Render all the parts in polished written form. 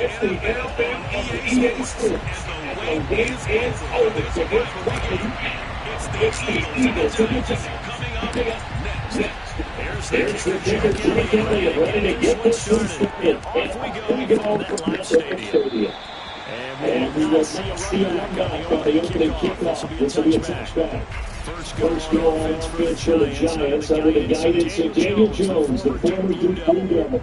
It's the NFL EA Sports, and the wait is over for this rivalry. It's the Eagles and the Giants coming up next. There's the kicker, Jimmy Kelly, ready to get this one started. Off we go from MetLife Stadium. And we will see a run back on the opening kickoff. This will be a touchback. First goal on offense for the Giants under the guidance of Daniel Jones, the former Duke Blue Devil.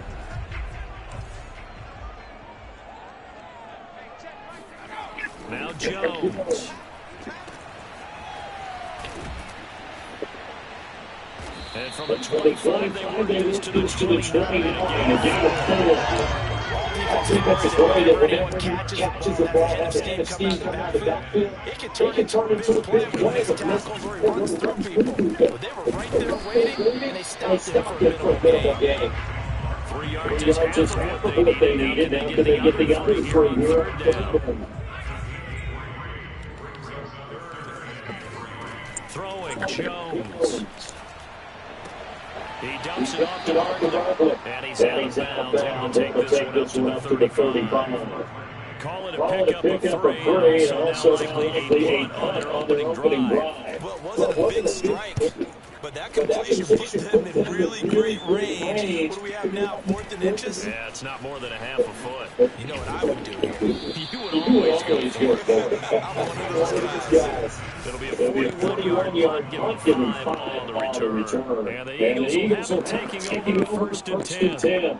Now Jones. And from the 25, they work this to the 29. That's a play that whenever catches the ball, has a steam coming out of the backfield, it can turn into a big play. But they were right there waiting, and they stopped it for a middle game. 3 yards is half of what they needed. Now can they get the other 3 here? Throwing Jones. He dumps it off to Barkley. And he's out of bounds. And he'll take this one up to the 35. Call it a pickup of 3. And also likely a punt on the opening drive. Well, it wasn't a big strike, but that completion put them in really great range. What do we have now, 4th and inches? Yeah, it's not more than a half a foot. You know what I would do here? You would always go for it. I'm one of those guys. It'll be a 41-yard punt, given 5 on the return. And the Eagles will have it taking over 1st and 10.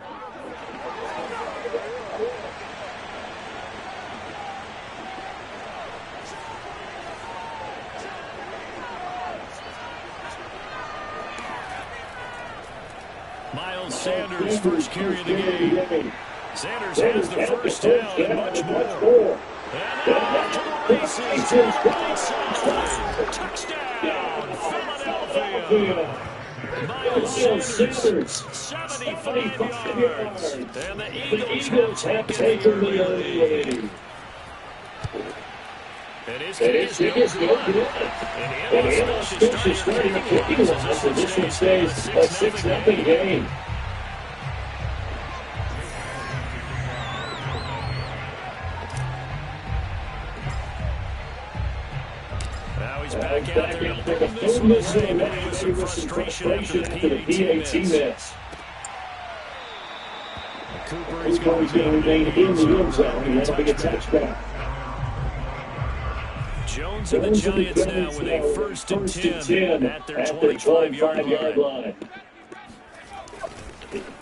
Miles Sanders, first carry of the game. Sanders has the first down and much more. And now to the races. Touchdown, Philadelphia. Miles Sanders, 75 yards. And the Eagles have taken the lead. And his kick is no good. And the MLS is starting to kick us as this one stays a 6-0 game. Now he's back out there to hold this one the same with some frustration after the PAT miss. Cooper is going to remain in the end zone, and that'll be a touchback. Jones and the Giants now with a 1st and 10 at their 25-yard line.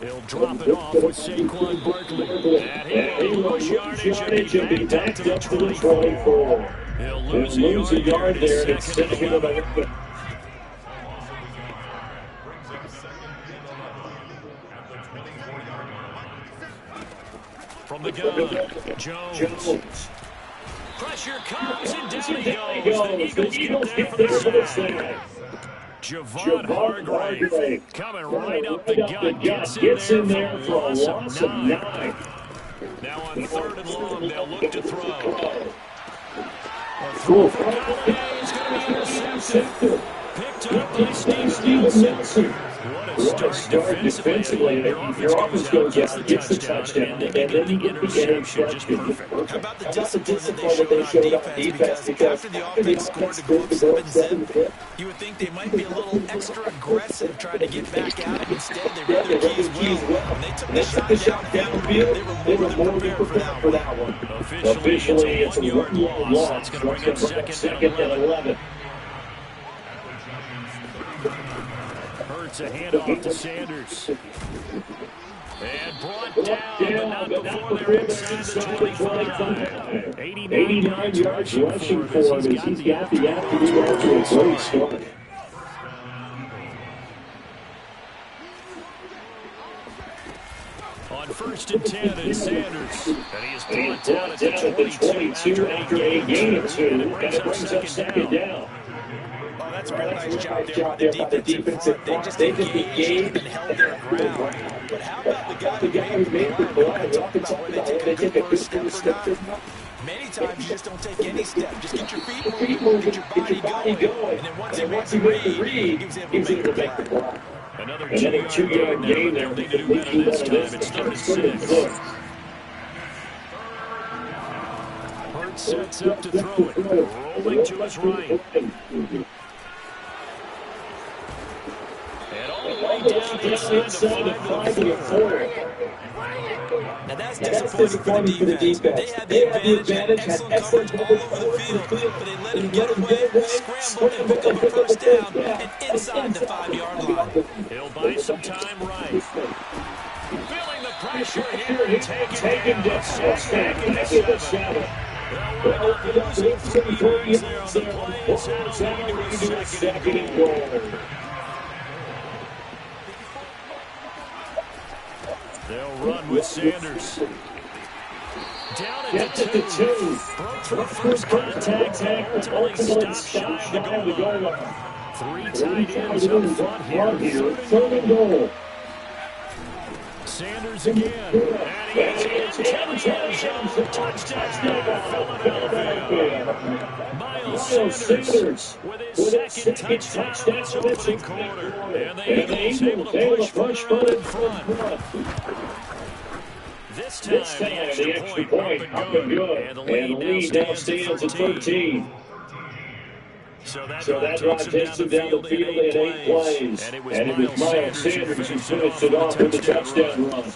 He'll drop it off with Saquon Barkley. And he'll push yardage and be back to the 24. He'll lose a yard there. It's second and 11. From the gun, Jones. Pressure comes and down he goes. The Eagles get there for the second. Javon Hargrave coming right up the gut. Gets in there for a loss of 9. Now on 3rd and long, they'll look to throw. Throw for Galladay is going to be intercepted. Picked up by Steve Nelson. What a start defensively. Your offense goes out, gets the touchdown, and then the interception just perfect. How about the discipline that they showed on defense? Because after the offense scored to go up 7-zip, you would think they might be a little extra aggressive trying to get back at it. Instead, they read their keys well. When they took the shot downfield, they were more than prepared for that one. Officially, it's a 1-yard loss. That's going to bring up 2nd and 11. It's a handoff to Sanders. brought down, but not before they're inside the 25. 89 yards rushing for him as he's got the afternoon off to a great start. On 1st and 10, it's Sanders. And he is brought down at the 22 after a gain of 2. And it brings up second down. Oh, that's a real nice job there by the defensive front. They just engaged and held their ground. But how about the guy who made the play? Talk about where they take a good first step or not. Many times you just don't take any step. Just get your feet moving, get your body going. And then once he makes the read, he was able to make the play. Another 2-yard gain there. They do better this time. It's 36. Hurts sets up to throw it. Rolling to his right. And all the way down inside the 5 to the 4. Now that's disappointing for the defense. They had the advantage, had excellent coverage all over the field, but they let him get away, scramble, and pick up a first down, and inside the 5-yard line. He'll buy some time right. Feeling the pressure here and taking down. Second and 7. Well, losing 3 yards there on the play. It's out of a second and goal. They'll run with Sanders. Down at the 2. Broke for the first contact. Ultimately stopped shy of the goal line. 3 tight ends up front here. 3rd and goal. Sanders again. And he's into the end zone. Touchdown, Philadelphia. Miles Sanders with his second touchdown in this opening quarter. And the Eagles able to push further in front. This time, the extra point up and good. And the lead now stands at 13. So that drive takes him down the field in 8 plays. And it was Miles Sanders who finished it off with a touchdown run.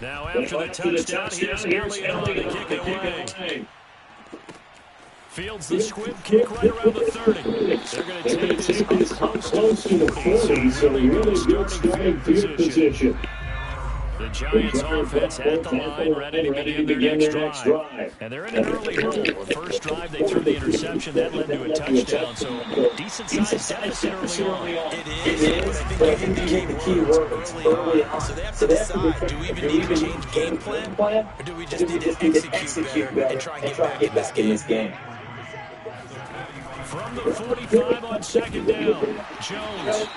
Now after the touchdown, here's Elliott to kick it away. Fields the squib kick right around the 30. They're going to take this close to the 40, so really good starting field position. The Giants offense at the line, ready to begin their next drive. And they're in an early hole. The first drive, they threw the interception. That led to a touchdown. So decent-sized deficit early on. It is. I think you hit the key words early on. So they have to decide, do we even need to change game plan? Or do we just need to execute better and try and get back in this game? From the 45 on 2nd down, Jones.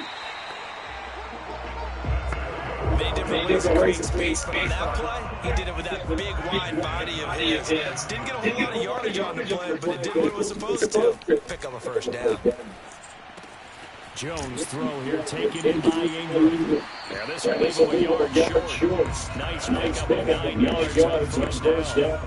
They did a great space on that play. He did it with that big, wide body of his. Didn't get a whole lot of yardage on the play, but it did what it was supposed to. Pick up a first down. Jones throw here, taken in by Ingram. Now this will leave him a yard short. Nice pickup of 9 yards on first down.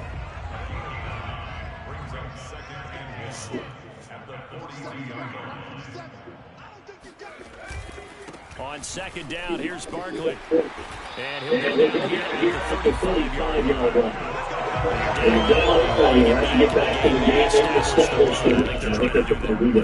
On 2nd down, here's Barkley. And he'll go down here at the 35-yard line.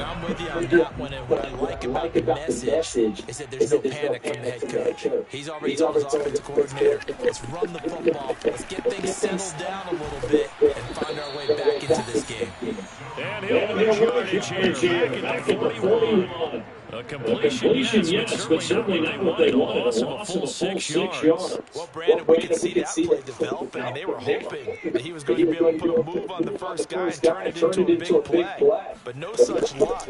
I'm with you on that one, and what I like about the message is that there's no panic from the head coach. He's already told his offensive coordinator, let's run the football, let's get things settled down a little bit, and find our way back into this game. And he'll lose yardage here, back at the 41. A completion, yes, but certainly not what they wanted. A loss of a full 6 yards. Well, Brandon, we could see that play develop, and they were hoping that he was going to be able to put a move on the first guy and turn it into a big play. But no such luck.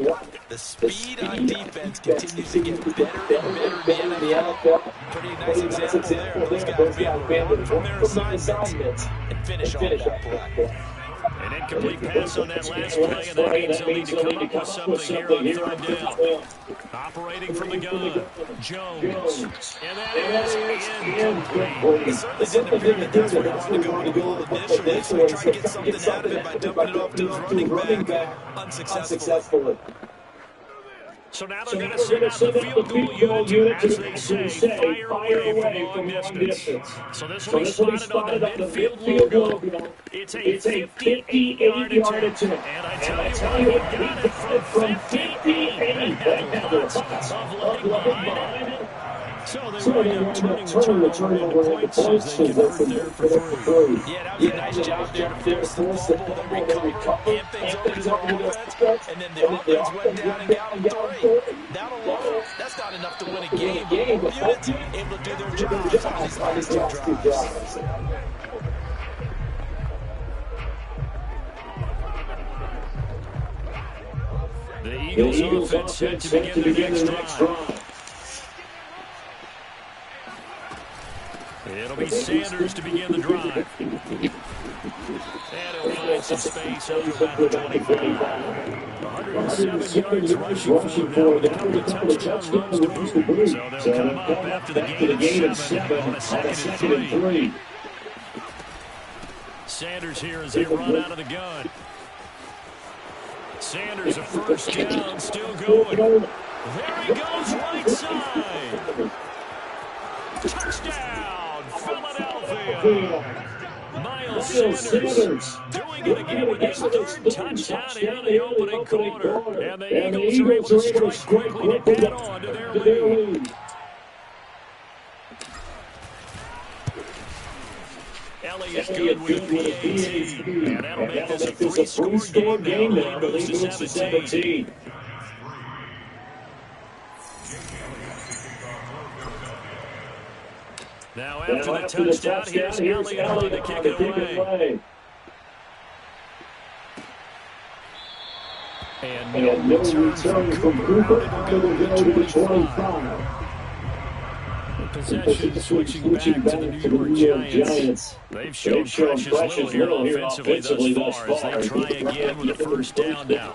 The speed on defense continues to get better and better in the NFL. Pretty nice example there. These guys be able to run from their assignments and finish off that play. An incomplete pass on that last play, and that means they'll need to come up with something here on 3rd down. Operating from the gun, Jones. And that is incomplete. He certainly didn't appear that that's where he wanted to go to goal initially, so he tried to get something out of it by dumping it off to his running back unsuccessfully. So now they're going to send out the field goal unit, as they say, fire away from long distance. So this will be spotted on the midfield logo. It's a 58-yard attempt. And I tell you what, we got it from from 58. They had lots of leg behind it. So they wind up turning the turnover into points as they convert there for 3. Yeah, that was a nice job there to force the fumble, then recover, hand things over to the offense, and then the offense went down and got them 3. Down alone, that's not enough to win a game, but both units able to do their jobs on these last 2 drives. The Eagles offense set to begin their next drive. It'll be Sanders to begin the drive. And he'll find some space up to about the 25. 107 yards rushing for him now with a touchdown runs to boot. So they'll come up after the gain of 7 on a 2nd and 3. Sanders here as they run out of the gun. Sanders a first down, still going. There he goes, right side. Touchdown, Philadelphia. Miles Sanders doing it again with his 3rd touchdown here in the opening quarter. And the Eagles are able to strike quickly to add on to their lead. Elliott's good with the PAT. And that'll make this a 3-score game now. The lead moves to 17. Now after the touchdown, here's Elliott to kick it away. And no return from Cooper. It'll go to the 25. Possession switching back to the New York Giants. They've shown precious little here offensively thus far as they try again with a first down now.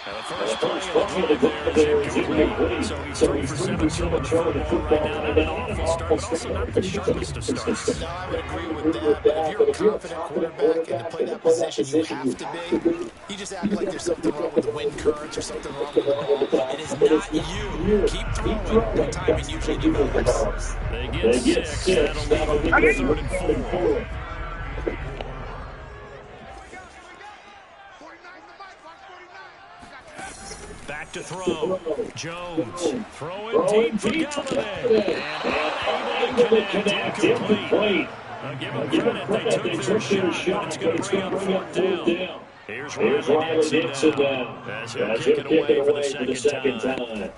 The first play of the drive there is incomplete. So he's 3 for 7 throwing the football right now. Not an awful start, but also not the sharpest of starts. No, I would agree with that. But if you're a confident quarterback and to play that position you have to be, you just act like there's something wrong with the wind currents or something wrong with the ball. It is not you. Keep throwing. The timing usually develops. They get 6. That'll leave them with 3rd and 4. Back to throw. Jones throwing deep for Galladay. And unable to connect. Incomplete. Give them credit. They took their shot, but it's going to bring up 4th down. Here's Riley Dixon down. As he'll kick it away for the second time.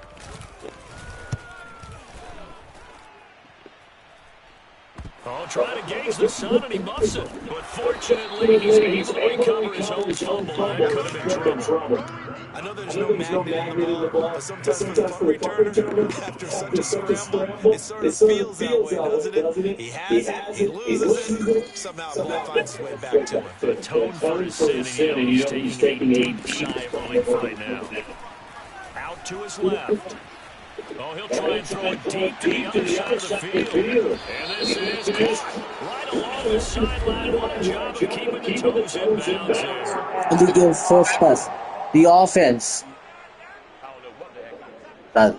Oh, trying to gauge the sun, and he muffs it. But fortunately, he's able to recover his own fumble. That could have been trouble. I know there's no magnet in the ball, but sometimes for the punt returner, after such a scramble, it sort of feels that way, doesn't it? He has it, he loses it, somehow the ball finds its way back to him. The tone for his sitting, he's taking 8 shy of rolling right now. Out to his left. Oh, he'll try and throw it deep to the other side of the field. And this is caught right along the sideline. What a job of keeping the toes in bounds here. And they give first pass. The offense. That.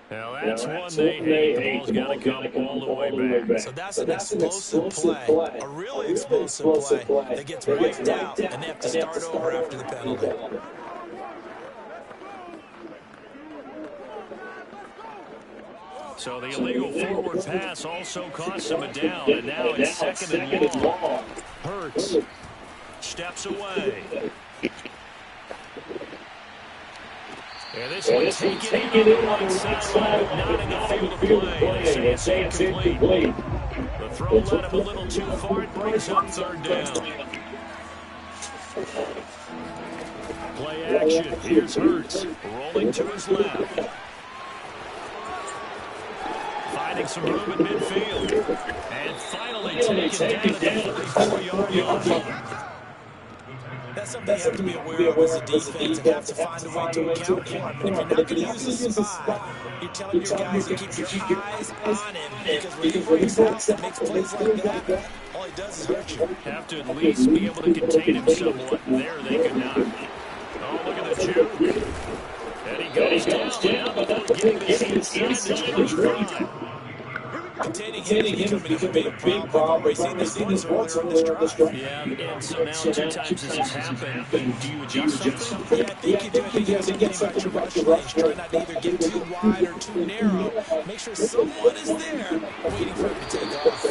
Now that's one they hate. The ball's got to come all the way back. So that's an explosive play, a really explosive play that gets wiped out, and they have to start over after the penalty. So the illegal forward pass also costs him a down, and now it's 2nd and long. Hurts steps away. And this one taken in on the right side, not in the field of play. They say it's incomplete. The throw led him a little too far. It brings up 3rd down. Play action. Here's Hurts rolling to his left. Finding some room in midfield. And finally taken down at the 34-yard line. That's something you have to be aware of as a defense and have to find a way to account for. But if you're not going to use a spy, you're telling your guys to keep your eyes on him. Because when he breaks out and makes plays like that, all he does is hurt you. Have to at least be able to contain him somewhat. There they could not. Oh, look at the juke. And he goes down, but not getting this inside the 35. Containing him is becoming a big problem. We've seen this once earlier on this drive. Yeah, and so now 2 times this has happened. Do you adjust something? Yeah, I think you do. I think you have to get something about your rush lanes. Try not to either get too wide or too narrow. Make sure someone is there waiting for him to take off.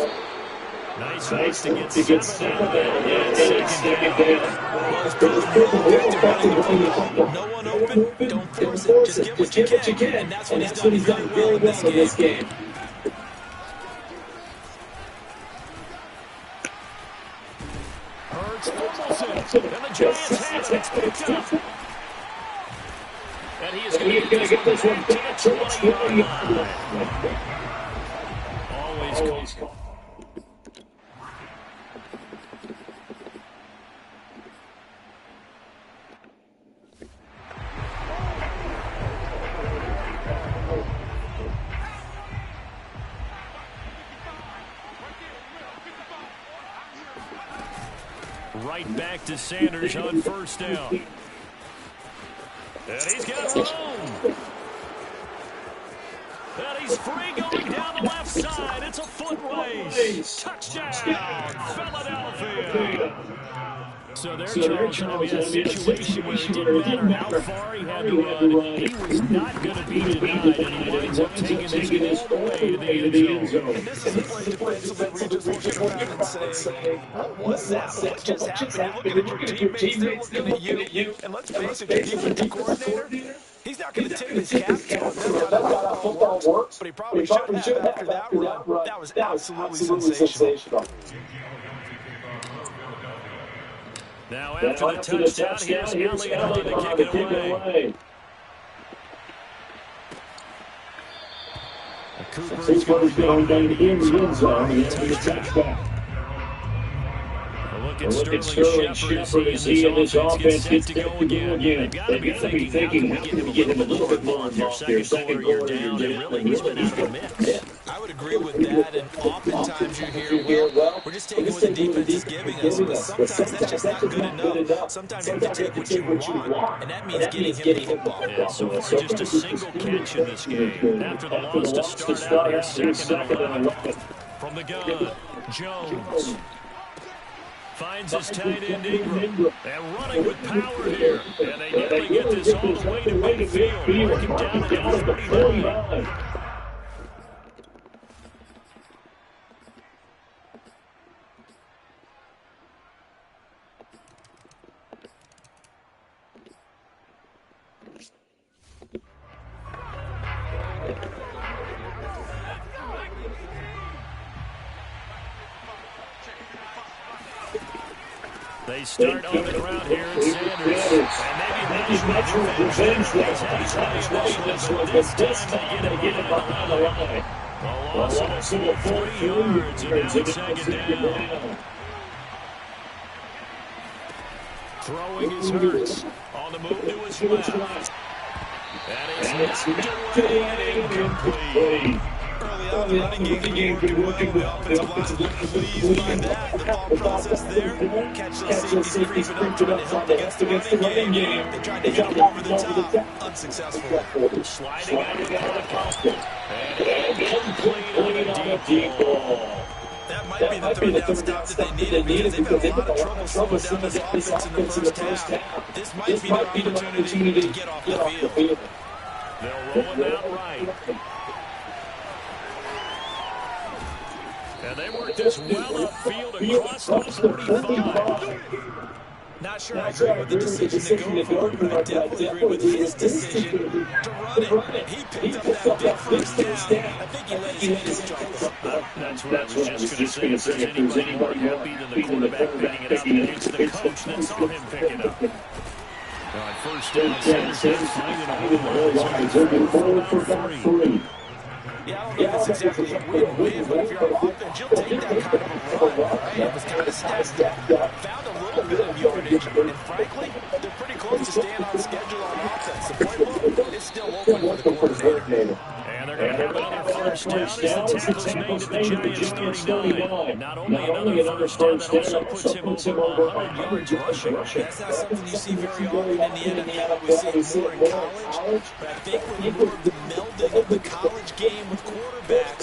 Nice race to get 7 out of that. And second down. Well, he's proven real effective running the ball. No one open, don't force it. Just get what you can. And that's what he's done very well in this game. Hurts fumbles it. And the Giants have it. It's picked up. And he is going to get this one back to the 20-yard line. Always call. Right back to Sanders on first down. And he's got room. And he's free going down the left side. It's a foot race. Touchdown, Philadelphia. So there, Charles, going to be a situation where it didn't matter how far he had to run. He was not going to be denied, and he winds up taking this all the way to the end zone. And this is a play defensively where you just look around and say, what was that? What just happened? You're looking at your teammates, they're looking at you. And let's face it, your defensive coordinator, he's not going to tip his cap to him. That's how football works. But he probably should have after that run. That was absolutely sensational. Now after the touchdown, here's Elliott to kick it away. Cooper's going down the end zone, and it's a touchdown. Look at Sterling Shepard as he and this offense gets to go again. They've got to be thinking, how can we get him a little bit more involved here? Second quarter, you're down, and really he's been out of the mix. I would agree with that, and oftentimes you hear, well, we're just taking what the defense is giving us, but sometimes that's just not good enough. Sometimes you have to take what you want, and that means getting him the football. Yeah, so far just a single catch in this game. After the loss to start out here, second and 11. From the gun, Jones. Finds his tight end Ingram. And running with power here. And they nearly get this all the way to midfield. Working down at the 49. They start on the ground here at Sanders. And maybe that's revenge. This time they get it behind the line. A loss of 3 yards, and now it's second down. Throwing his Hurts. On the move to his left. And it's knocked away and incomplete. Early on, the running game been working well. The offensive line pleased by that. The thought process there. Catch those safeties creeping up, trying to help against the running game. They tried to hit him over the top. Unsuccessful. Sliding out of the pocket. And incomplete on a deep ball. That might be the third down stop that they needed because they've had a lot of trouble slowing down this offense in the first half. This might be their opportunity to get off the field. They'll roll it out right. And they work this well upfield across the 45. Not sure I agree with the decision to go for it, but I definitely agree with his decision to run it. He picked up that big first down. I think he let his hands drop. That's what I was just going to say. If there's anybody more happy than the quarterback picking it up, it's the coach that saw him pick it up. First down, Sanders finding a hole. Third for 3. Yeah, I don't know if it's exactly a win-win, but if you're on offense, you'll take that kind of a run, right? It was kind of stacked up, found a little bit of yardage, and frankly, they're pretty close to staying on schedule on offense. The playbook is still open for the coordinator. And they're going to have another first down as the tackle's made at the Giants' 39. Not only another first down, but also puts him over 100 yards rushing. That's not something you see very often in the NFL. We see it more in college. But I think when you move the melding of the college game with quarterbacks,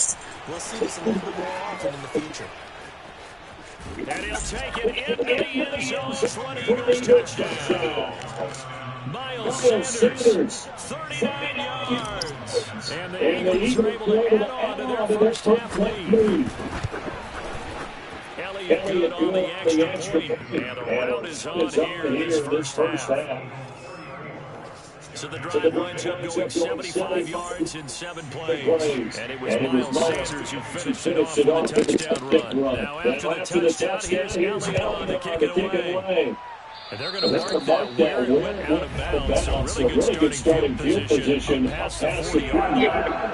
We'll see this a little bit more often in the future. And he'll take it into the end zone for an Eagles touchdown. Miles Sanders, 39 yards. And the Eagles are able to add on to their first half lead. Elliott good on the extra point. And the round is on here in this first half. So the drive winds up going 75 yards in 7 plays. And it was Miles Sanders who finished it off with a touchdown run. Now after the touchdown, here's Elliott on to kick it away. And they're going to mark that where it went out of bounds. So really good starting field position past the 40-yard line.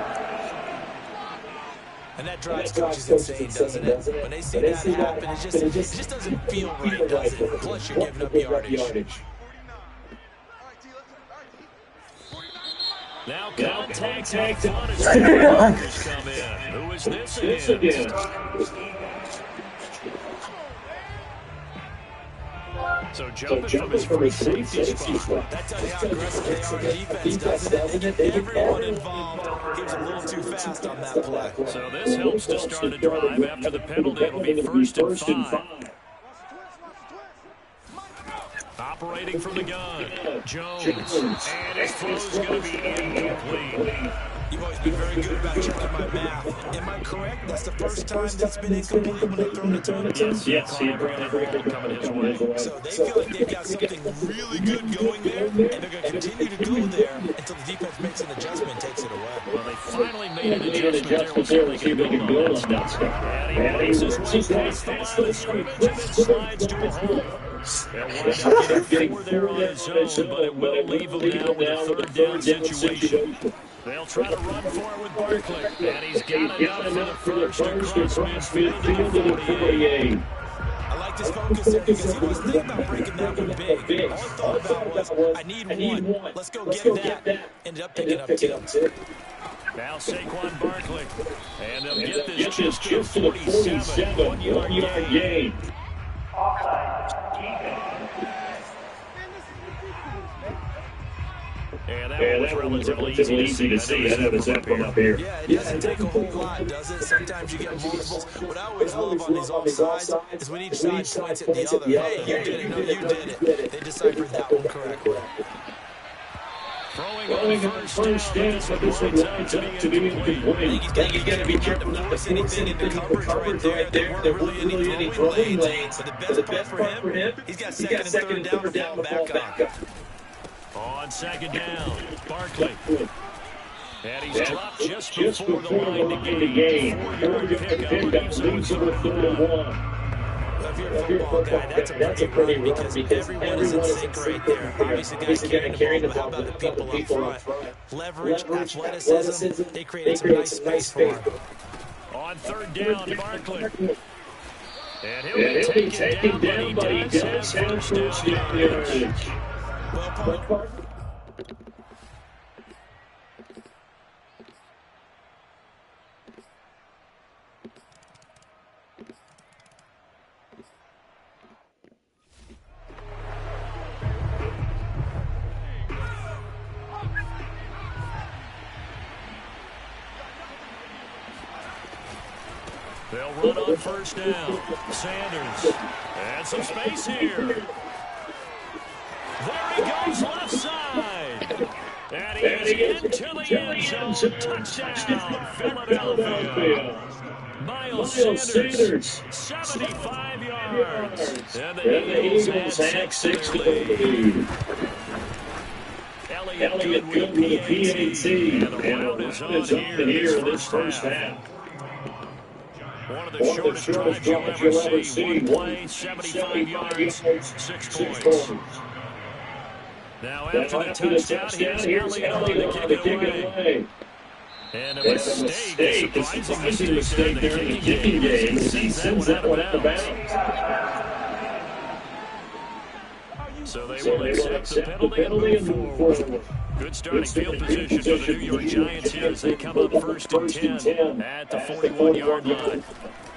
And that drives coaches insane, doesn't it? When they see that happen, it just doesn't feel right, does it? Plus, you're giving up yardage. Now contact on his players come in. Who is this again? So jumping from his free safety spot. That tells you how aggressive they are on defense, doesn't it? Everyone involved. He was a little too fast on that play. So this helps to start a drive. After the penalty, it'll be first and 5. Operating from the gun, Jones, and his throw's going to be incomplete. You've always been very good about checking my math. Am I correct? That's the first time that's been incomplete when they've thrown a ton? Yes, he agreed coming his way. So they feel like they've got something really good going there, and they're going to continue to go there until the defense makes an adjustment and takes it away. Well, they finally made an adjustment there. We'll see if they can build on that. And he races way past the line of scrimmage and then slides to a hole. They'll wind up getting 4 there on his own, but it will leave them now with a third down situation. They'll try to run for it with Barkley. And he's got enough for the first across midfield to the 48. I like this focus there because he was thinking about breaking that one big. All he thought about was, I need one. Let's go get that. Ended up picking up 2. Now Saquon Barkley. And they'll get this just to the 47. 1-yard gain. And that was relatively easy to see. I know it's up here. Yeah, it doesn't take a whole lot, does it? Sometimes you get multiples. What I always love on these offsides is when each side points at the other. Hey, you did it. No, you did it. They deciphered that one correctly. Throwing on first down, but this one lines up to be incomplete. He's got to be careful not to force anything into coverage right there. There weren't really any throwing lanes. But the best part for him, he's got second and third down to fall back on. On second down, Barkley. And he's dropped just before the line to gain. 4-yard pickup leaves him with 31. If you're a football guy, that's a pretty run because everyone is in sync right there. Obviously, guys carrying the ball, but how about the people up front? Leverage, athleticism, they created some nice space for him. On third down, Barkley. And he'll be taken down, but he does have first down yardage. Well put. They'll run on first down. Sanders. And some space here. There he goes left side. And he is into the end zone. Touchdown, Philadelphia. Miles Sanders, 75 yards. And the Eagles add 6 to their lead. Elliott good with the PAT. And the round is on here in this first half. One of the shortest drives you'll ever see. One play, 75 yards, 6 points. Now after the touchdown, here's Elliott to kick it away. And a mistake, a surprising mistake there in the kicking game. He sends that one out of bounds. So they will accept the penalty and move forward. Good starting field position for the New York Giants here as they come up first and 10 at the 41-yard line.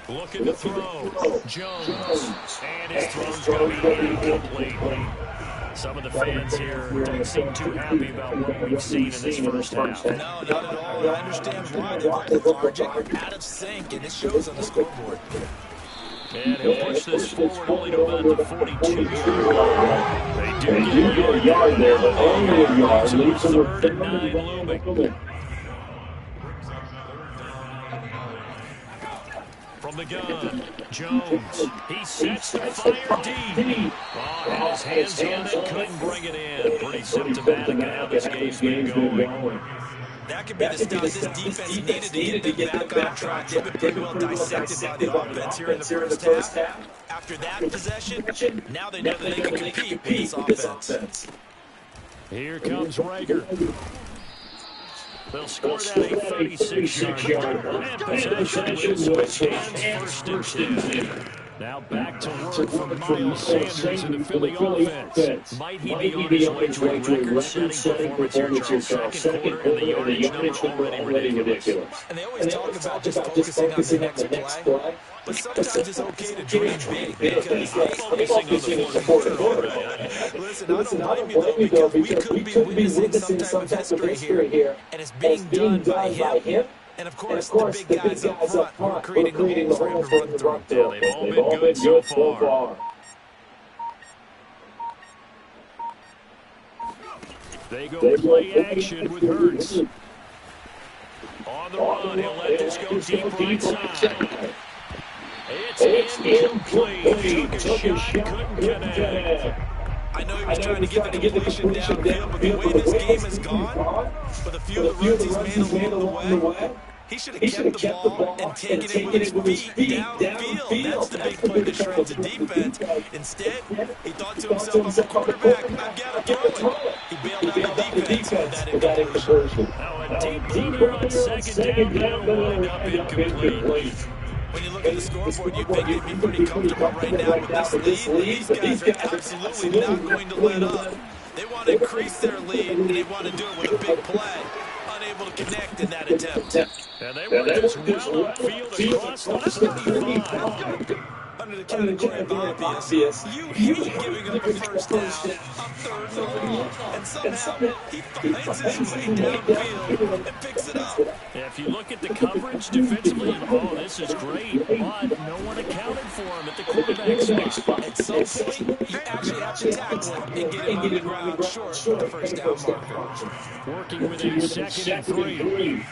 Looking to throw. Jones. And his throw's going to be incomplete. Some of the fans here don't seem too happy about what we've seen in this first half. No, not at all. And I understand why. They look lethargic, out of sync, and it shows on the scoreboard. And he'll push this forward only to about the 42-yard line. They do get a yard there, but only a yard. Leaves them with 3rd and 9 looming. From the gun, Jones. He sets the fire deep. Oh, had his hands on it, couldn't bring it in. Pretty symptomatic of how this game's been going. That could be the stuff this defense needed to get back on track. They've been pretty well dissected by the offense here in the first half. After that possession, now they know that they can compete with this offense. Here comes Rager. They'll score that a 36-yard and possession will switch hands first and 10. Now back to work from Miles Sanders in the Philly offense. Might he be on his way to a record-setting performance here, Charles? Second quarter, and the yardage number already ridiculous. And they always talk about just focusing on the next play. But sometimes it's okay to dream big because focusing on the fourth quarter. Listen, I don't blame you though because we could be witnessing some type of history here, and it's being done by him. And of course, the big guys up front who are creating the holes for him to run through. Yeah, they've all been good so far. They go play action with Hurts. On the run, he'll let this go deep right side. It's incomplete. Took a shot, couldn't connect. I know he was trying to get the completion downfield, but the way this game has gone, with a few of the runs he's made along the way, he should have kept the ball and taken it with his feet downfield. That's the big play that shreds the defense. Instead, he thought to himself, I'm a quarterback, I've got to throw it. He bailed out the defense with that incompletion. Now a deep blooper on 2nd down, will wind up incomplete. When you look at the scoreboard, you'd think they'd be pretty comfortable right now with this lead. But these guys are absolutely not going to let up. They want to increase their lead, and they want to do it with a big play. Unable to connect in that attempt. And they were just well upfield across the 35. Under the category of obvious, you hate giving up a first down, a 3rd and long, and somehow he finds his way downfield and picks it up. Yeah, if you look at the coverage defensively, oh, this is great, but no one accounted for him at the quarterback spot. At some point, you actually have to tackle him and get him on the ground short for the first down marker. Working with a 2nd and 3.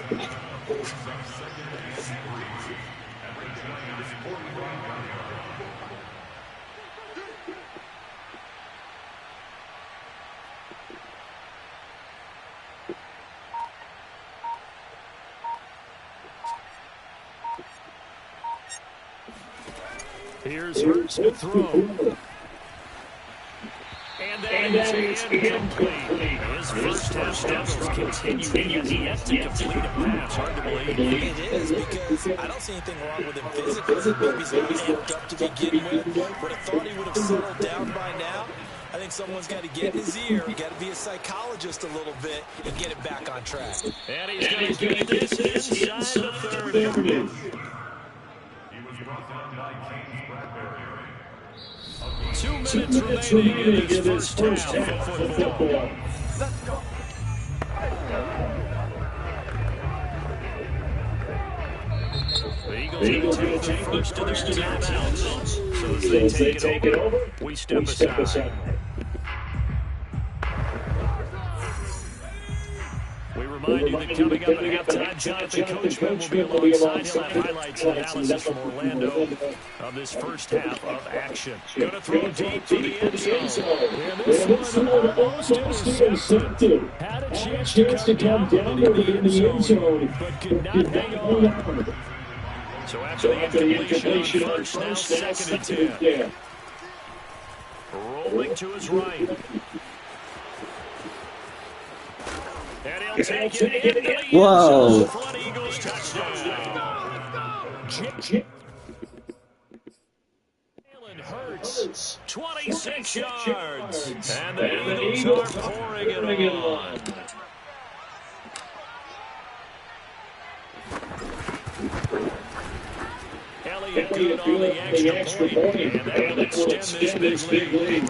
Here's Hurts to throw. And that is incomplete. His first half struggles continue. He has to complete a pass. Hard to believe. It is because I don't see anything wrong with him physically. Maybe he's not amped up to begin with. Would have thought he would have settled down by now. I think someone's got to get in his ear, got to be a psychologist a little bit, and get it back on track. And he's going to get this inside the 30. 2 minutes remaining in this first half of football. The Eagles going to take first to their timeouts. So as they take it over, we step aside. We remind you that coming up at halftime, Jonathan Coachman will be alongside. He'll have highlights and analysis from Orlando of this first half of action. Going to throw deep to the end zone. And this one almost intercepted. Had a chance to come down in the end zone, but could not hang on. So after the incompletion on first, now 2nd and 10. Rolling to his right. And he'll take it into the end zone. Front Eagles touchdown. Jalen Hurts, 26 yards. And the Eagles are pouring it on. Elliott good on the extra point. And that will extend this big lead.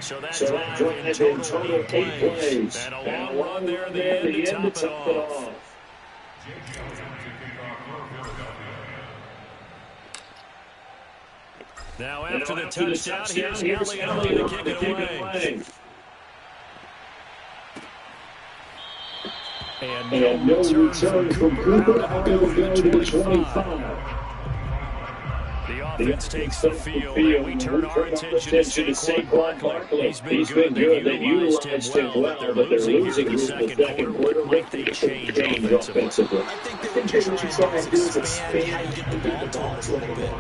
So that drive in total 8 plays. And a long run there at the end to top it off. Now after the touchdown, here's Elliott to kick it away. And no return from Cooper. Out will go to the 25. The offense takes the field, and we turn our attention to Saquon Barkley. He's been good. They've utilized him well, but they're losing here in the second quarter. What might they change offensively? I think they were trying to expand how you get the ball to him a little bit.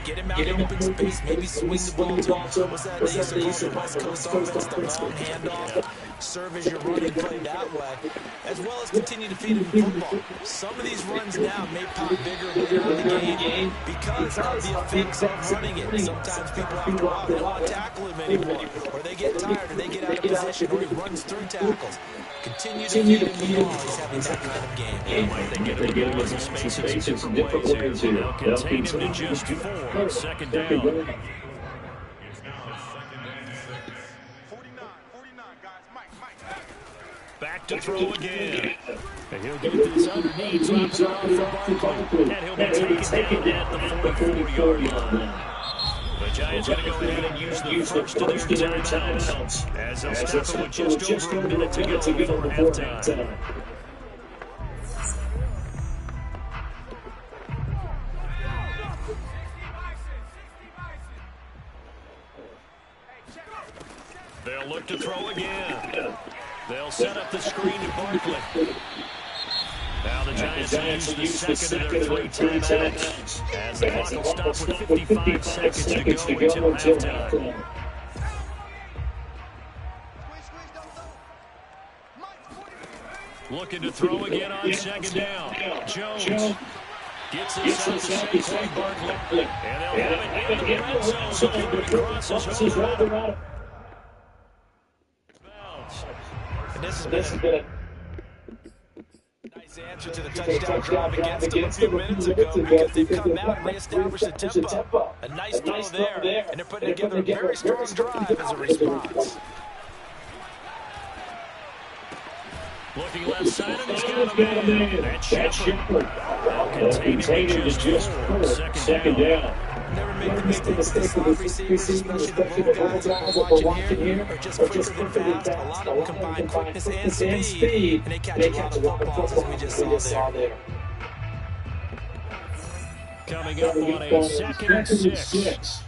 Get him out in open space, maybe swing the ball to him. What's that they used to call the West Coast offense, the long handoff? Serve as your running play that way, as well as continue to feed him football. Some of these runs now may pop bigger later in the game because of the effects of running it. Sometimes people after a while don't want to tackle him anymore, or they get tired, or they get out of position, or he runs through tackles. Continue to feed him the ball. He's having that kind of game. They get him in some space in different ways here. They'll contain him to just 4. Second down. Back to throw again. And he'll get this underneath, drop it off for Barkley. And he'll be taken down at the 44-yard line. The Giants going to go ahead and use the first of their timeouts as they'll stop it with just over a minute to go before halftime. They'll look to throw again. They'll set up the screen to Barkley. Now the Giants use the second of their 3 timeouts as the clock will stop with 55 seconds to go until halftime. Looking to throw again on second down. Jones gets this out to Saquon Barkley. And they'll have it in the red zone. Keep it crosses over. And this has been a nice answer to the touchdown drive against them a few minutes ago because they've come out and reestablished the tempo. A nice throw there, and they're putting together a very strong drive as a response. Looking left side, and he's got a man. That's Shepard. Now contained him just 4. Second down. Never make the mistake with the slot receivers, especially the little guys that we're watching here, are just quicker than fast. A lot of them combine quickness and speed, and they catch a lot of footballs, as we just saw there. Coming up on a second and 6.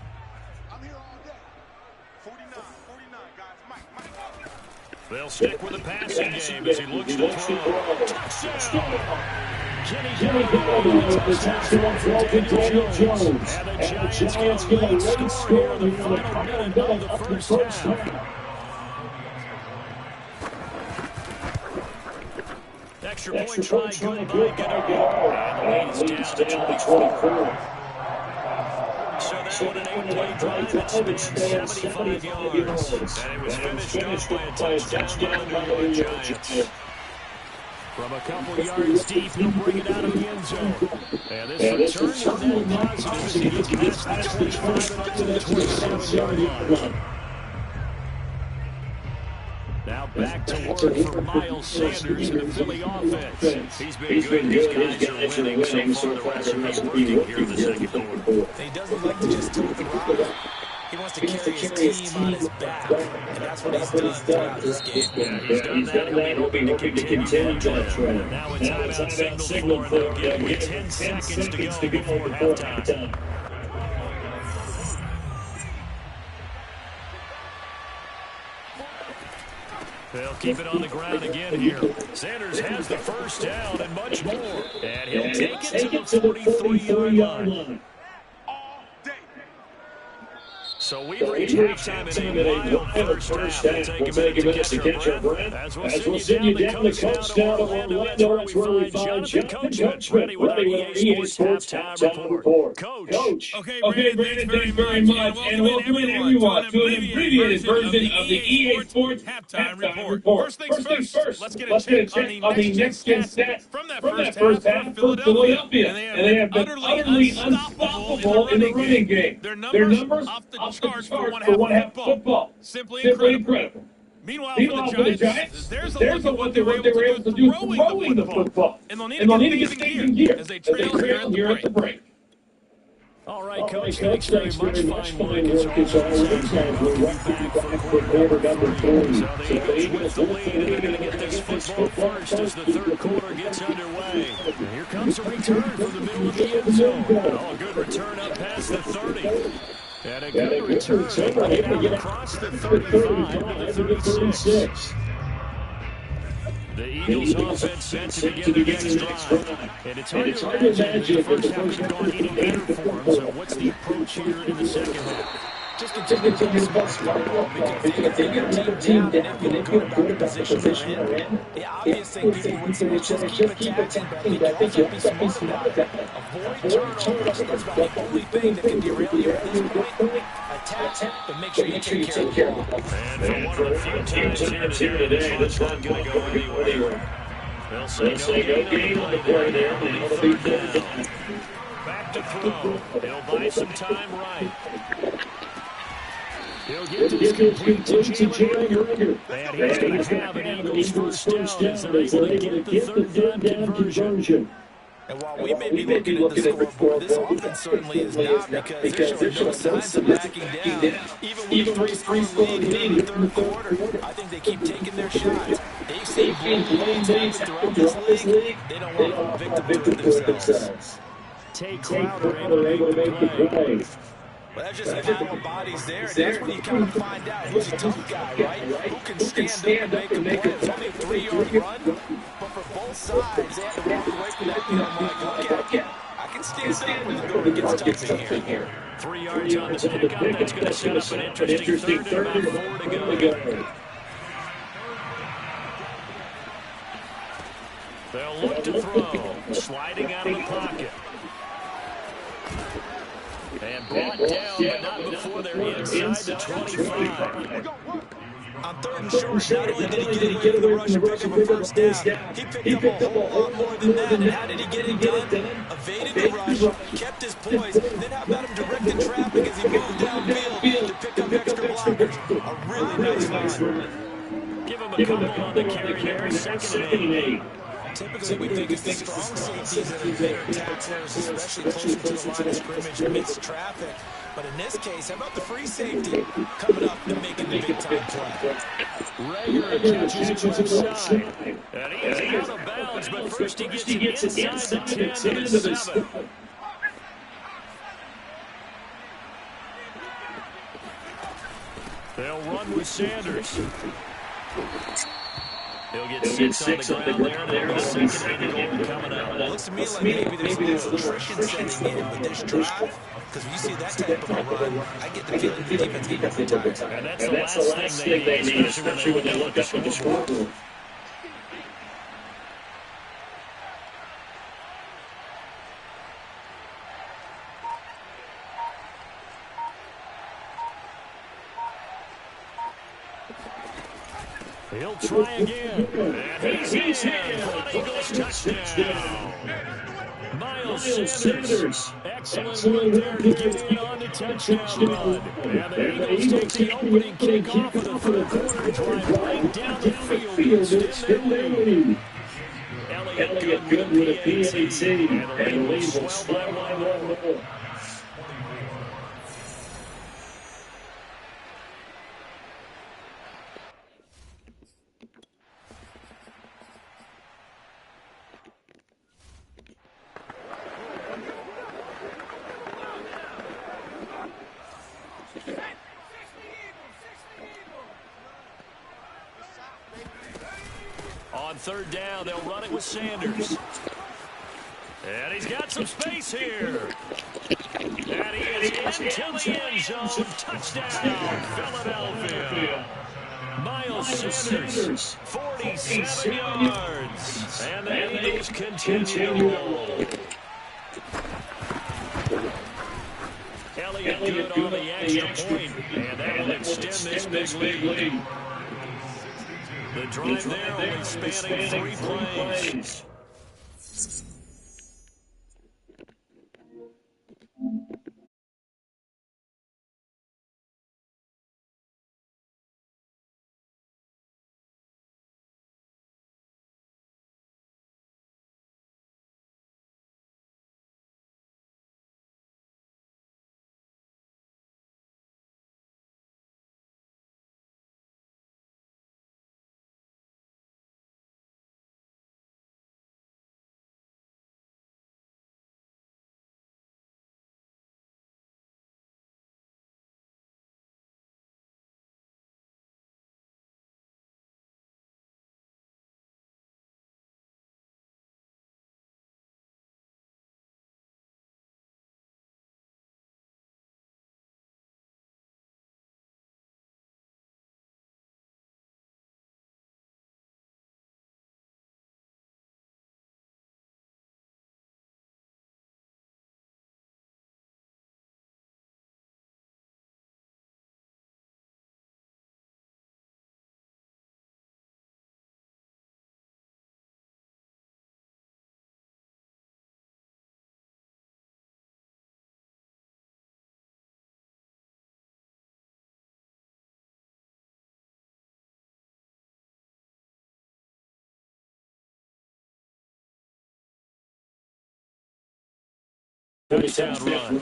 They'll stick with the passing game as he looks to throw. Touchdown! Kenny Galladay with the touchdown for Daniel Jones. And the Giants get a late score in the final minute of the first half. Extra point try, good by Galladay. And the lead is down to 24. So that one an 8-play drive that spanned 75 yards. And it was finished off by a touchdown by the Giants. From a couple yards deep, he'll bring it out of the end zone. And this return is net positive as he gets past the 25 and up to the 27-yard line. Now back to work for Miles Sanders in the Philly offense. He's been good. These guys are winning so far. The rest will be working here in the second quarter. He doesn't like to just do the rock. He wants to carry his team on his back, and that's what he's done throughout this game. Yeah, he's done that. He'll be hoping to continue that trend. Now a timeout signal for them. Give him 10 seconds to go before halftime. They'll keep it on the ground again here. Sanders has the first down and much more. And he'll take it to the 43-yard line. So we've reached halftime in a wild first half. We'll take a minute to catch our breath. As we'll send you down the coast down to Orlando. That's where we find Jonathan Coach ready with our EA Sports halftime report. Coach. Okay, Brandon, thanks very much. And welcome everyone to an abbreviated version of the EA Sports halftime report. First things first, let's get a check on the next-gen stats from that first half for Philadelphia. And they have been utterly unstoppable in the running game. Their numbers off the start for one half of football. Simply incredible. Meanwhile, for the Giants, there's a look at what they were able to do throwing the football. And they'll need to get things in gear as they trail here at the break. All right, Coach, thanks very much. Fine work as always. Welcome you back for quarter number 3. So the Eagles with the lead, and they're going to get this football first as the third quarter gets underway. And here comes a return from the middle of the end zone. Oh, a good return up past the 30. And a good return able to get out across the 35 to the 36. The Eagles offense set to begin the next drive. And it's hard to imagine the first half has gone any better for them. So what's the approach here in the second half? Just continue to smart football because if they get your team down and feel good about the position they're in, the obvious thing people would say is just keep attacking, but I think you also have to be smart about it. Avoid turnovers. That's about the only thing that can derail you at this point. Attack, but make sure you take care of the ball. And for one of the few times here today, this one's going to go anywhere. They'll say no gain on the play there. It'll be third down. Back to throw. He'll buy some time right. He'll get this complete to Jalen Rager. And he's going to have an Eagles first down as they're able to get the third down conversion. And while we may be looking at the scoreboard, this offense certainly is not because they're showing no signs of backing down. Even with a three-score lead in the third quarter, I think they keep taking their shots. They've seen blown leads throughout this league. They don't want to victim to it themselves. Tay Crowder able to make the play. Well, that's just a pile of bodies there. That's when you kind of find out who's a tough guy, right? Who can stand up and make a play. It's only a 3-yard run, but for both sides, they have to walk away from that. I'm like, okay, I can stand up when the going gets tough here. 3 yards on the pickup. That's going to set up an interesting third and about 4 to go. They'll look to throw. Sliding out of the pocket. And brought down, but not before they're inside the 25. On third and short, not only did he get away from the rush and pick up a first down, he picked up a whole lot more than that. And how did he get it done? Evaded the rush, kept his poise, then how about him directing traffic as he moved downfield to pick up extra blockers? A really nice run. Give him a couple on the carry there, second and 8. Typically, we think it's the strong safeties that are better tacklers, especially closer to the line of scrimmage amidst traffic. But in this case, how about the free safety coming up and making the big-time play? Rager catches it left side. And he is out of bounds, but first he gets it inside the 10 to the 7. They'll run with Sanders. He'll get 6 on the ground there. There'll be second and goal coming up. It looks to me like maybe there's a little attrition setting in with this drive. Because when you see that type of a run, I get the feeling the defense getting tired. And that's the last thing they need, especially when they look up at the scoreboard. He'll try again. And he's in for an Eagles touchdown. Miles Sanders. Excellent work there to get in on the touchdown run. And the Eagles take the opening kickoff of the third quarter, drive right down the field to extend their lead. Elliott good with a PAT. And the lead will swell by 1 more. On third down, they'll run it with Sanders. And he's got some space here. And he is into the end zone. Touchdown, Philadelphia. Miles Sanders, 47 yards. And the Eagles continue to roll. Elliott good on the extra point. And that will extend this big lead. The drive there only spanning 3 plays. touchdown run.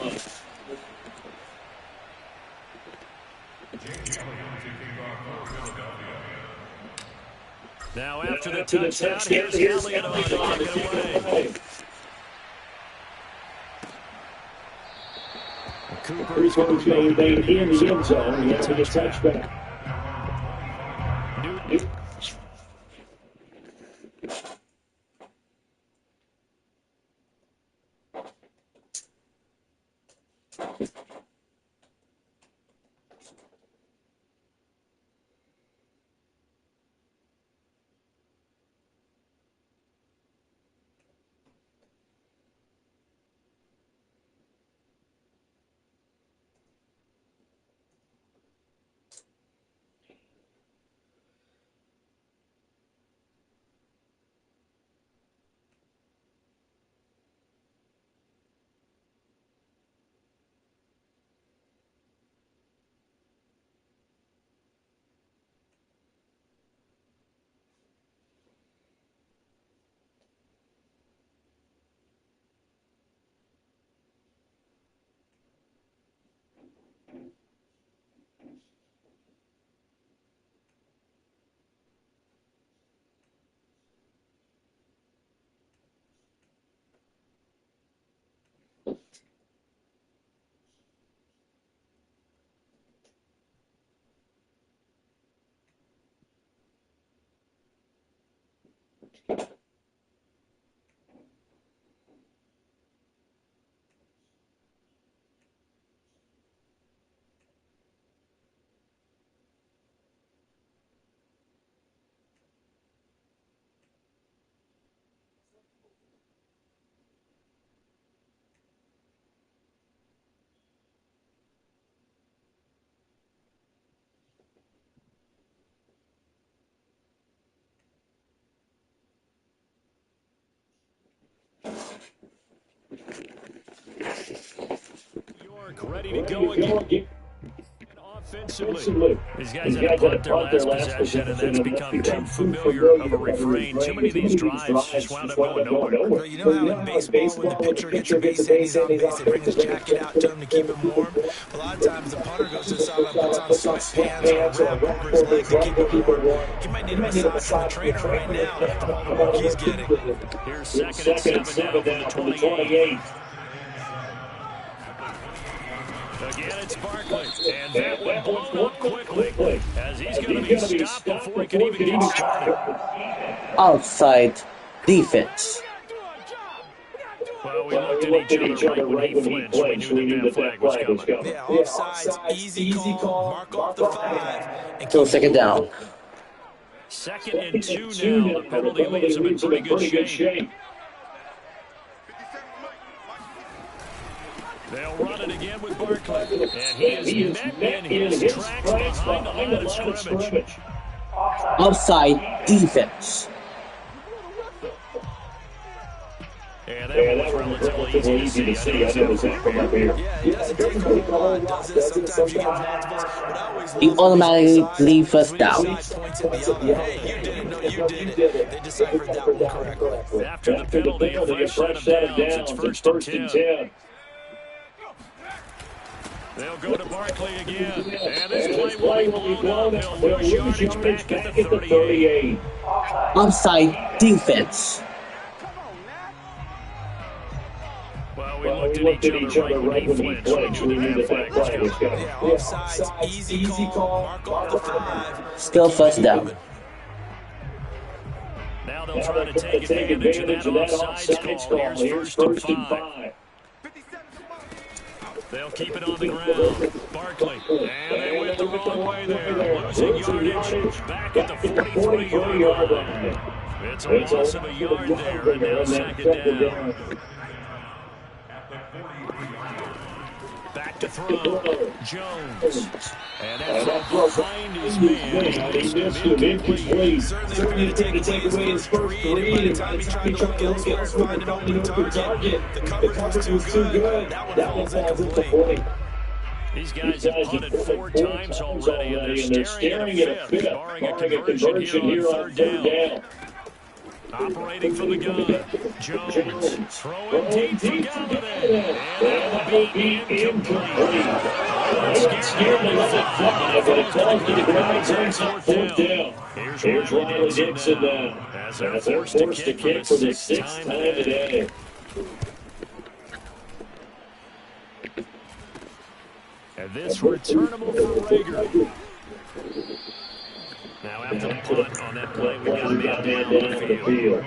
Now after the touchdown, here's Elliott on to kick it away. Cooper's going to remain in the end zone. He has a touchback. Ready to go again. Offensively, these guys had to punt their last possession, and that's become too familiar of a refrain. Too many of these drives just wound up going nowhere. Well, you know how in baseball, when the pitcher gets a base hit, he's on base, they bring his jacket out to him to keep him warm. A lot of times, the punter goes to the sideline, puts on sweatpants or a wrap over his leg to keep him warm. He might need a massage from the trainer right now after all the work he's getting. Here's second and 7 now from the 28. Again, it's Barkley, and that one blown up quickly, as he's going to be stopped before he can even get started. Outside defense. Well, we looked at each other right when he flinched. We knew that flag was coming. Yeah, offsides, easy call, mark off the 5. Till second down. Second and 2 now. The penalty leaves him in pretty good shape. They'll run it again with Barkley, and he is met in his tracks behind the line of scrimmage. Outside defense. And that was relatively easy to see. I know that from up here. Yeah, it doesn't take a whole lot, does it? Sometimes you get multiples, but I always You automatically leave first down. Points at the other. Hey, you did it. No, you did it. They deciphered that one correctly. After the penalty, a fresh set of downs. It's first and 10. They'll go to Barkley again, and this play will be blown up. He'll lose yardage back at the 38. Outside defense. Well, we looked at each other right when he flinched. We knew that flag was coming. Yeah, offsides, easy call, mark off the 5. Still first down. Now they'll try to take advantage of that offsides call. Here's first and 5. They'll keep it on the ground. Barkley, and they went the wrong way there. Losing yardage back at the 43-yard line. It's a loss of a yard there, and now second down. Back to throw. Jones. And that's behind his man. He missed him incomplete. Certainly going to take away his first read. By the time he tried to look elsewhere, find an open target. The coverage was too good. That one falls incomplete. These guys have punted 4 times already, and they're staring at a fifth, barring a conversion here on third down. Operating from the gun. Jones throwing deep for Galladay. And that will be incomplete. Well, scared to let it fly, but it falls to the ground on fourth down. Here's Riley Dixon now, as they're forced to kick for the sixth time today. And this returnable for Rager. Now after the punt on that play, we got a man down on the field.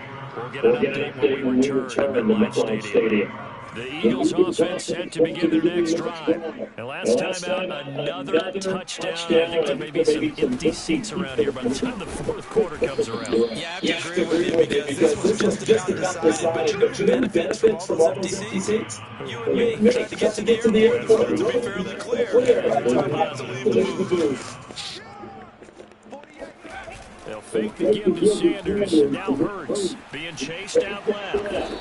We'll get an update when we return to MetLife Stadium. The Eagles offense set to begin their next drive. And last time out, another touchdown. I think there may be some empty seats around here by the time the fourth quarter comes around. Yeah, I have to agree with you because this was just about decided. But you know the benefits from all those empty seats? You and me trying to get to the airport. To be fairly clear, every time we have to leave the booth. They'll fake the give to Sanders. Now Hurts being chased out left.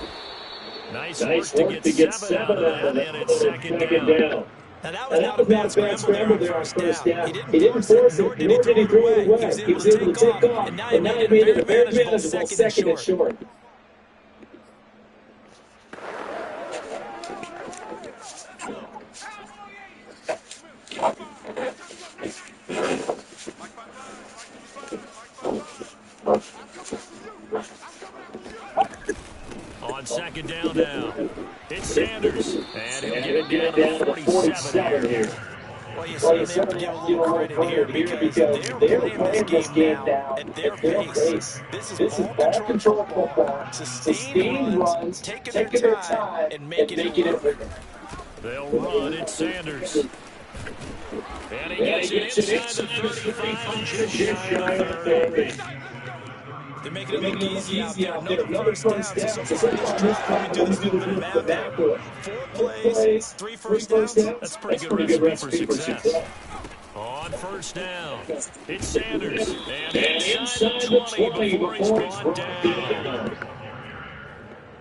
Nice work to get 7 out of that, and it's second down. Now that was not a bad scramble there on first down. He didn't force it, nor did he throw it away. He was able to take off, and now he made it a very manageable second and short. On second down now, it's Sanders, and he'll get it down to 47 here. Well, you see, they have to give a little credit here because they're playing this game now at their pace. This is ball control football, sustained runs, taking their time, and making it work. They'll run, it's Sanders. And he gets it inside the 35, just shy of 30. They're making it look easy out there. Another first down. So far this drive, let me do this little bit of math. 4 plays, 3 first downs. That's a pretty good recipe for success. On first down, it's Sanders. And inside the 20 before he's brought down.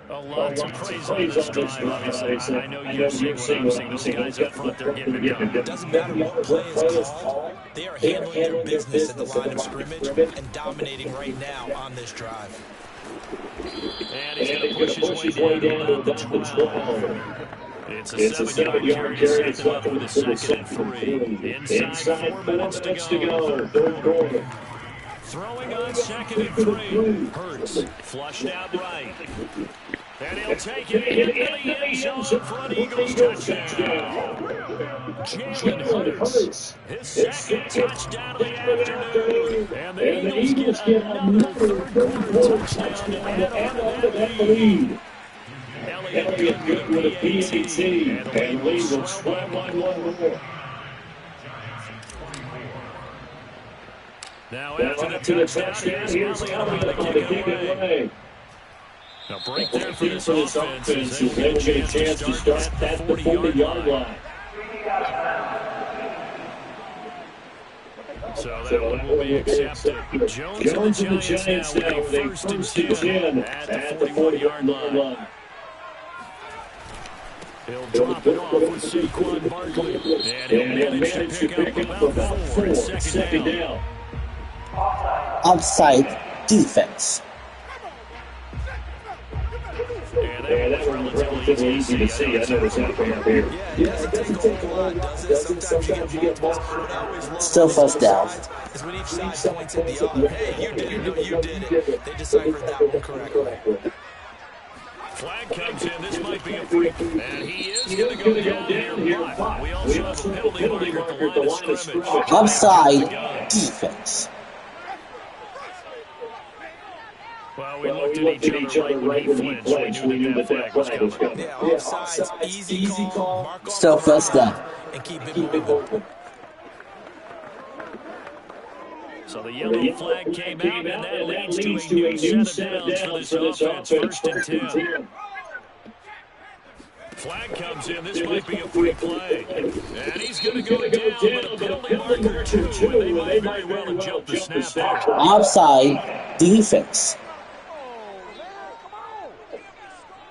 Lots of praise on this drive, obviously. I know you're seeing what I'm seeing. Those guys up front, they're getting it done. It doesn't matter what play is called. They are handling their business at the line of scrimmage and dominating right now on this drive. And he's going to push his way down to about the 12. It's a 7-yard carry. It's set them up with a second and 3. Inside 4 minutes to go. Third quarter. Throwing on second and 3. Hurts flushed out right. And he'll take it into the end zone for an Eagles touchdown. Jalen Hurts, his second touchdown of the afternoon. And the Eagles get another third-quarter touchdown to add on to that lead. Elliott good with a PAT, and the lead will swim on one more. Now after the touchdown, here's Elliott on the kick away. Now break there for this offense as they will get a chance to start at the 40-yard line. So that one will be accepted. Jones and the Giants now with a first and 10 at the 40-yard line. He'll drop it off with Saquon Barkley. And he'll manage to pick up about 4 second down. Offside defense. Yeah, that was relatively easy to see. I noticed that from up here. Yeah, it doesn't take a lot, does it? Sometimes you get multiple. Still first down. Is when each side points at the other. Hey, you did it. No, you did it. They deciphered that one correctly. Flag comes in. This might be a free. And he is going to go down here. But we also have a penalty marker at the line of scrimmage. Offside defense. Well, we looked at each other right when he flinched. We knew that flag was coming. Yeah, offsides, easy call. Still first down. And keep it moving. So the yellow flag came out, and that leads to a new set of downs for this offense. First and 10. Flag comes in. This might be a free play. And he's going to go down, but a penalty marker too. They might very well have jumped the snap there. Offside defense.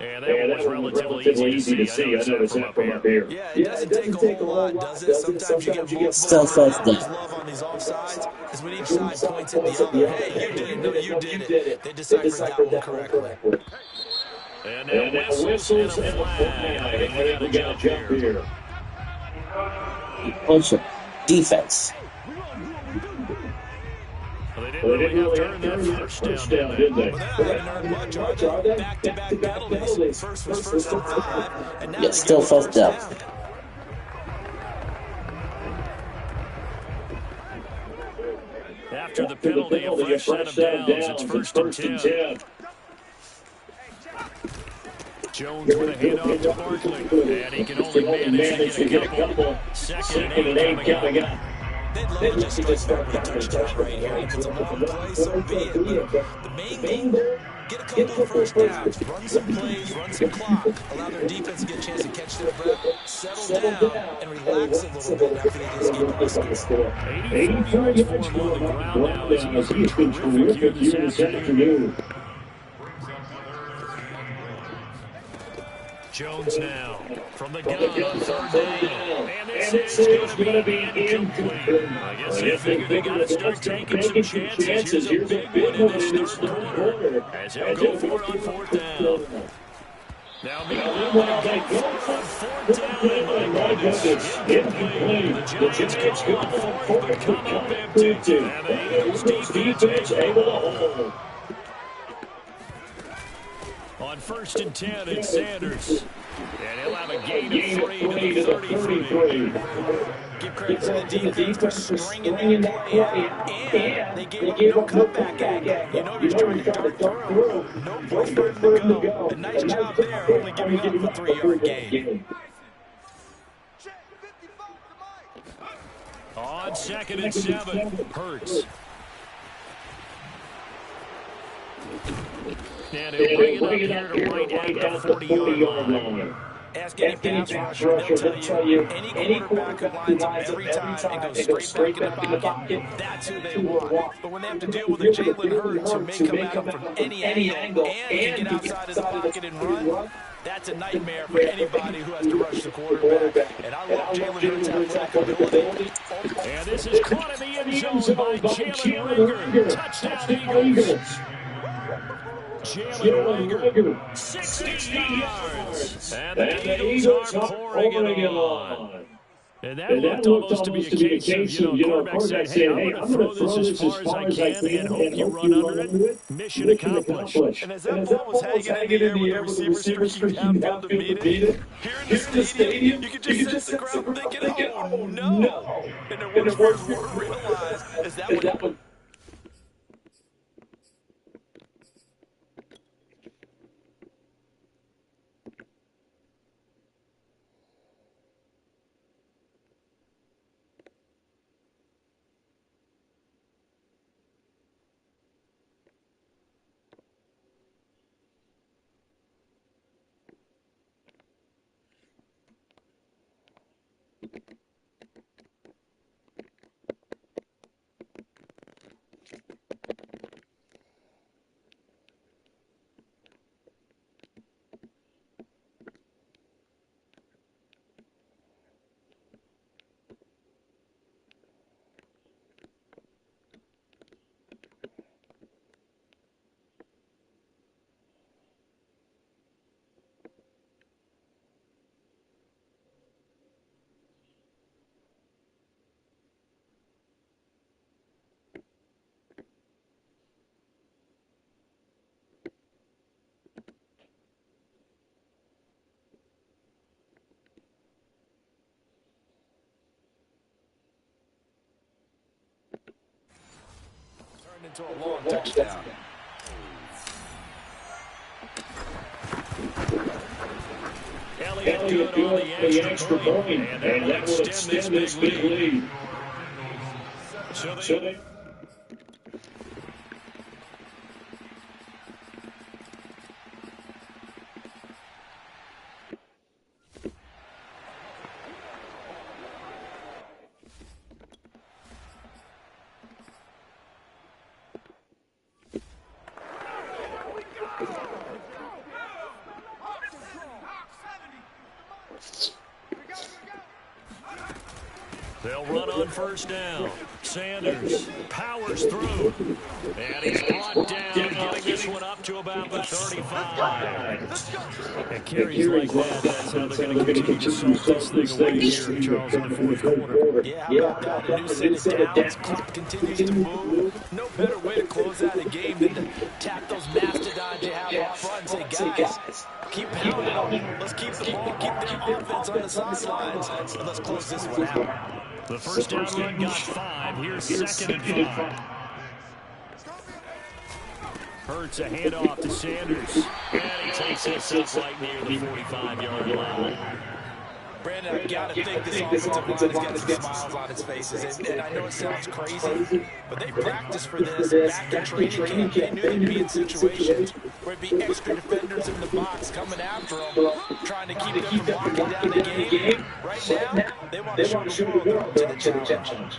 And that one was relatively easy to see. I noticed that from up here. Yeah, it doesn't take a whole lot, does it? Sometimes you get multiple. Still first Always down. love on these offsides is when each side points at the other. Hey, you did it. No, you did it. They deciphered that one correctly. And now whistles and a flag. I think we got a jump here. Puncher. Defense. Well, they didn't really have to earn that first down, did they? Well, they haven't earned much, are they? Back-to-back penalties. First was first and 5, and now Yeah, they still get first down. After the penalty, a fresh set of downs. It's first and 10. Jones with a handoff to Barkley. And he can only manage to get a couple. Second and 8 coming up. They'd love to just start with a touchdown right here. If it's a long play, so be it. But the main goal, get a couple of first downs. Run some plays, run some clock. Allow their defense to get a chance to catch their breath, settle down, and relax a little bit after they just gave up a score. 84 yards for him on the ground now. He's been terrific here this afternoon. Jones now from the gun on third down. And this is going to be incomplete. I guess they figured they got to start taking some chances. Here's a big one in this third quarter. As he'll go for it on fourth down. Now, meanwhile, they go for fourth down. And my goodness, incomplete. The Giants go on fourth, but come up empty. And the Eagles defense able to hold. On first and 10, it's Sanders. And he'll have a gain of 3 to the 33. Give credit to the defense for stringing that play out. And they gave up no comeback angle. You know you're trying to dart through. No place for him to go. A nice job there, only giving up a 3-yard gain. On second and 7, Hurts. And he'll bring it up here to right at the 40-yard line. Ask any pass rusher, they'll tell you any quarterback who lines up every time and goes straight back in the pocket, that's who they want. But when they have to deal with a Jalen Hurts who may come at him from any angle and can get outside his pocket and run, that's a nightmare for anybody who has to rush the quarterback. And I love Jalen Hurts' athletic ability. And this is caught in the end zone by Jalen Reagor. Touchdown, Eagles. Jalen Reagor, 60 yards. And the Eagles are pouring it on. And that looked almost to be a case of, quarterback saying, hey, I'm going to throw this as far as I can and hope you run under it. Mission accomplished. And as that ball was hanging in the air with the receivers stretching out to beat it, here in the stadium, you could just sense the crowd thinking, oh, no. And their words weren't realized as that one. Into a long touchdown. Elliott good on the extra point, and that will extend this big lead. So they They'll run on first down. Sanders powers through. And he's brought down, getting this one up to about the 35. And carries like that, that's how they're going to continue to salt this thing away here, Charles, in the fourth quarter. Yeah, how about that? A new set of downs. Clock continues to move. No better way to close out a game than to tap those mastodons you have up front and say, guys, keep pounding them. Let's keep the ball, keep their offense on the sidelines, and let's close this one out. The first down run got 5. Here's second and 5. Hurts a handoff to Sanders. And he takes this up right near the 45-yard line. Brandon, I've got to think this offensive line has got some smiles on its faces. And I know it sounds crazy, but they practiced for this back in training camp. They knew they'd be in situations where it'd be extra defenders in the box coming after them, trying to keep them from locking down the game. Right now, they want to show the world they're up to the challenge.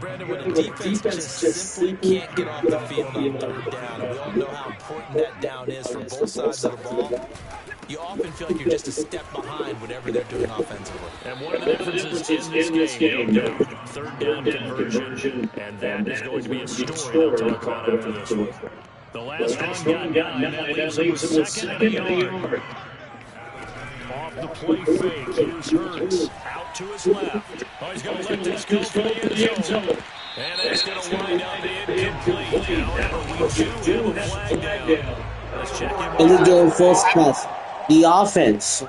Brandon, when a defense just simply can't get off the field on third down, we all know how important that down is for both sides of the ball. You often feel like you're just a step behind whatever they're doing offensively. And one of the differences in this game, third down conversion, and that is going to be a story I'll talk about after this one. The last one got 9, that leaves him with second and a yard. Off the play fake, here's Hurts, out to his left. Oh, he's going to let this go for the end zone. And it's going to wind up incomplete. However, we do have a flag down. Let's check in. And we go first half. The offense.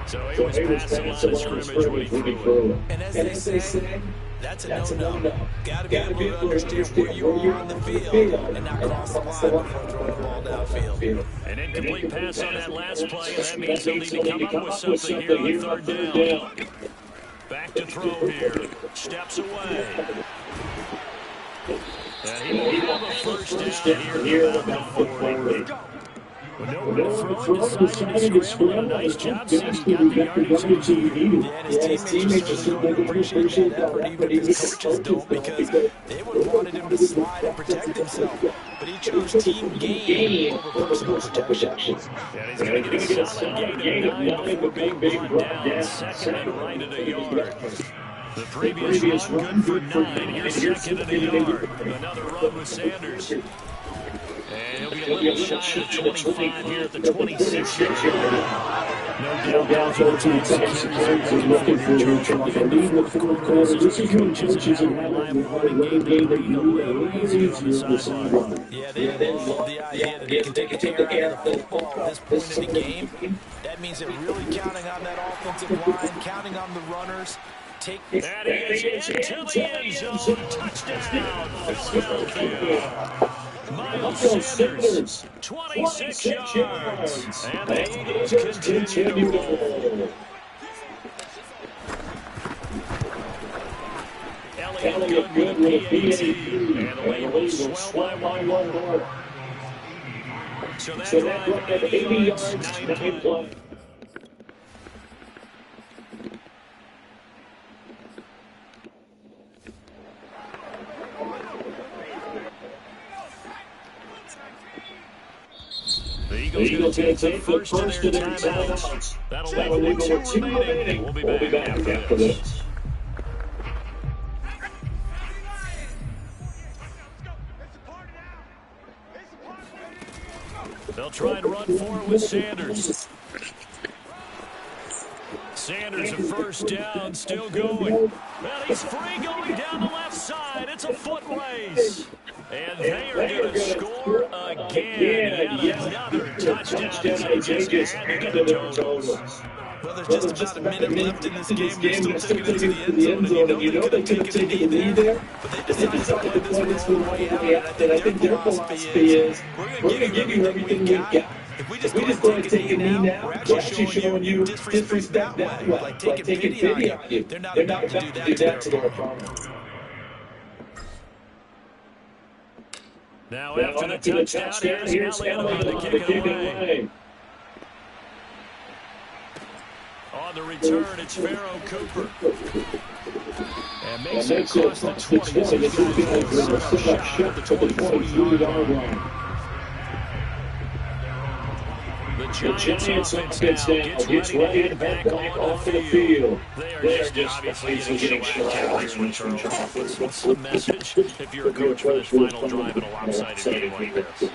So he was past the line of scrimmage when he threw it. And as they say, that's a no-no. Got to be able to understand where you are on the field and not cross the line before throwing the ball downfield. An incomplete pass on that last play, and that means they'll need to come up with something here on third down. Back to throw here. Steps away. And he will have a first down here about the 40. With nowhere to throw, decided to scramble. A nice job, Steve. Got the yardage he needed. And his teammates just really appreciate that effort, even if his coaches don't, because they would have wanted him to slide and protect himself. But he chose team game over personal protection. And he's going to get a solid gain of 9 before being brought down. Second and right at a yard. The previous run good for 9. Here's second and a yard. Another run with Sanders. And he'll be a little shy of the 25 here at the 26-yard line. No doubt those are the two securities are looking for your trouble in the fourth quarter. This is coaches have a reliable running game. They lead a little easier on the sideline. Yeah, they love the idea that they can take a air out of the football at this point in the game. That means they're really counting on that offensive line, counting on the runners. And he is into the end zone. Touchdown, Philadelphia. Miles Sanders, 26 yards. And the Eagles continue to roll. Elliott good with the PAT. And the lead will swell by 1 more. So that drive, 80 yards, 9 play. The Eagles going to take the first of their timeouts. That'll leave 2 remaining. We'll be back after this. They'll try and run for it with Sanders. Sanders, a first down, still going. Well, he's free going down the left side. It's a foot race. And they are going to score again. Yet another touchdown. They just had to get the totals. Well, there's just about a minute left in this game. They're still taking it to the end zone, and you know they could have taken a knee there. But they decided to play this one all the way out. And I think their philosophy is, we're going to give you everything we got. If we just go and take a knee now, we're actually showing you disrespect that way. Like taking pity on you. They're not about to do that to their opponent. Now after the touchdown, here's Elliott to kick it away. On the return, it's Pharaoh Cooper. And makes it across the 20. So he's got a shot at the 24-yard line. The Giants offense now gets ready to head back onto the field. They are just obviously getting shellacked here, Charles. What's the message if you're a coach for this final drive in a lopsided game like this?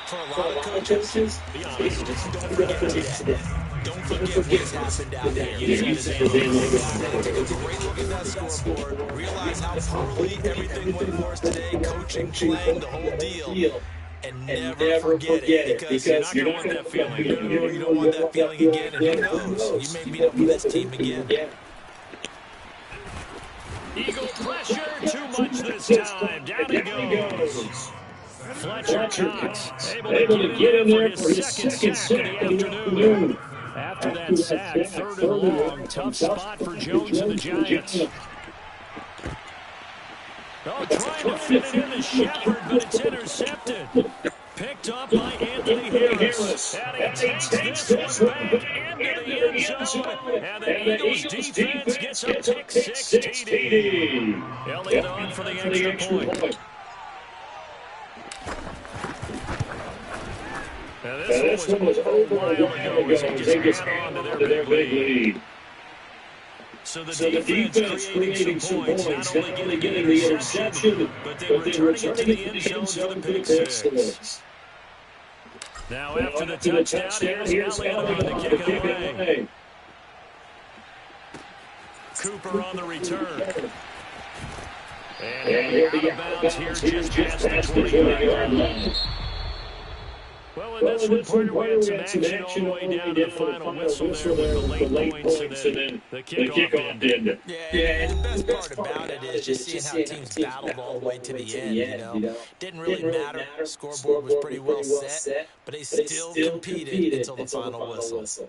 For a lot of coaches, be honest, just don't forget today. Don't forget what's happened out there. You said it, take a great look at that scoreboard, realize how poorly everything went for us today, coaching, playing, the whole deal. And never forget it, because you're not going to want that feeling. No, you don't want that feeling again, and who knows, you may meet up with this team again. Eagle pressure, too much this time. Down he goes. Fletcher Cox able to get in there for his second sack of the afternoon. After that sack, 3rd and long, tough spot for Jones and the Giants. Oh, trying to fit it into Shepard, but it's intercepted. Picked up by Anthony Harris. And he takes this one back into the end zone. And the Eagles defense gets a pick 6 TD. Elliott on for the extra point. Now this one was over a while ago as they just ran on to their big lead. So the defense creating some points, not only getting the interception, but then returning it to the end zone for the pick 6. Now after the touchdown, here's Elliott on to kick it away. Cooper on the return. And he'll be out of bounds here just past the 20-yard line. Well, in this one, part we had some action all the way down to the final whistle there with the late points and then the kickoff ended. Yeah, and the best part about it is just seeing how teams battled all the way to the end, you know. Didn't really matter. Scoreboard was pretty well set, but they still competed until the final whistle.